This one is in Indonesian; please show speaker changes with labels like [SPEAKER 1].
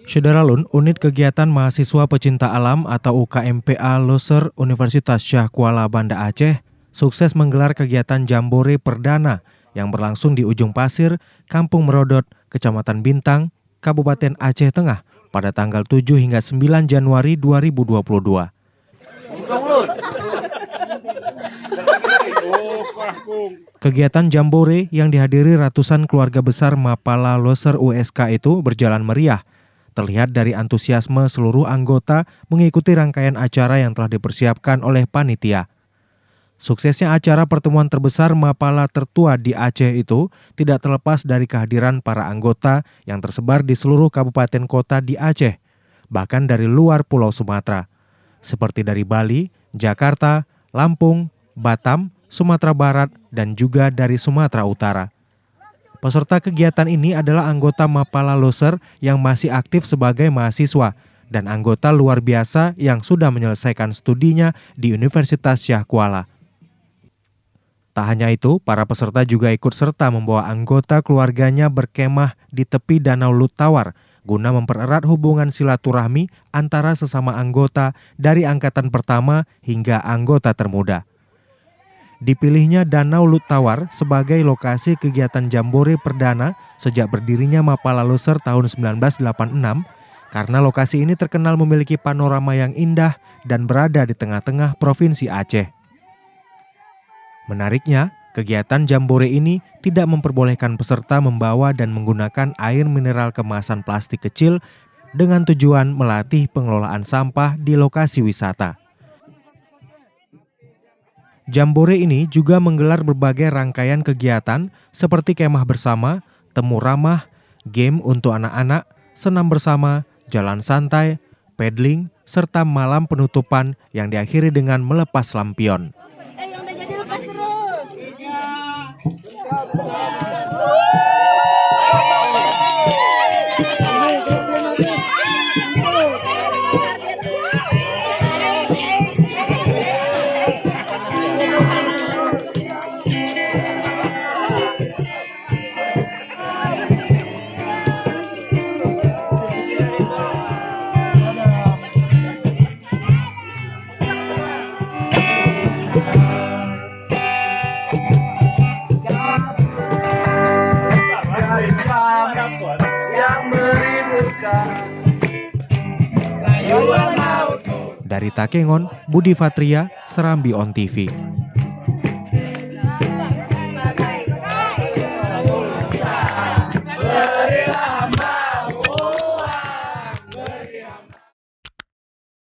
[SPEAKER 1] Syederalun, Unit Kegiatan Mahasiswa Pecinta Alam atau UKMPA Loser Universitas Syah Kuala Banda Aceh sukses menggelar kegiatan Jambore Perdana yang berlangsung di Ujung Pasir, Kampung Merodot, Kecamatan Bintang, Kabupaten Aceh Tengah pada tanggal 7 hingga 9 Januari 2022. Kegiatan Jambore yang dihadiri ratusan keluarga besar Mapala Loser USK itu berjalan meriah. Terlihat dari antusiasme seluruh anggota mengikuti rangkaian acara yang telah dipersiapkan oleh panitia. Suksesnya acara pertemuan terbesar Mapala tertua di Aceh itu tidak terlepas dari kehadiran para anggota yang tersebar di seluruh kabupaten kota di Aceh, bahkan dari luar Pulau Sumatera, seperti dari Bali, Jakarta, Lampung, Batam, Sumatera Barat, dan juga dari Sumatera Utara. Peserta kegiatan ini adalah anggota Mapala Loser yang masih aktif sebagai mahasiswa dan anggota luar biasa yang sudah menyelesaikan studinya di Universitas Syah Kuala. Tak hanya itu, para peserta juga ikut serta membawa anggota keluarganya berkemah di tepi Danau Lut Tawar guna mempererat hubungan silaturahmi antara sesama anggota dari angkatan pertama hingga anggota termuda. Dipilihnya Danau Lut Tawar sebagai lokasi kegiatan Jambore Perdana sejak berdirinya Mapala Loser tahun 1986 karena lokasi ini terkenal memiliki panorama yang indah dan berada di tengah-tengah Provinsi Aceh. Menariknya, kegiatan Jambore ini tidak memperbolehkan peserta membawa dan menggunakan air mineral kemasan plastik kecil dengan tujuan melatih pengelolaan sampah di lokasi wisata. Jambore ini juga menggelar berbagai rangkaian kegiatan seperti kemah bersama, temu ramah, game untuk anak-anak, senam bersama, jalan santai, paddling, serta malam penutupan yang diakhiri dengan melepas lampion. Dari Takengon, Budi Fatria, Serambi On TV.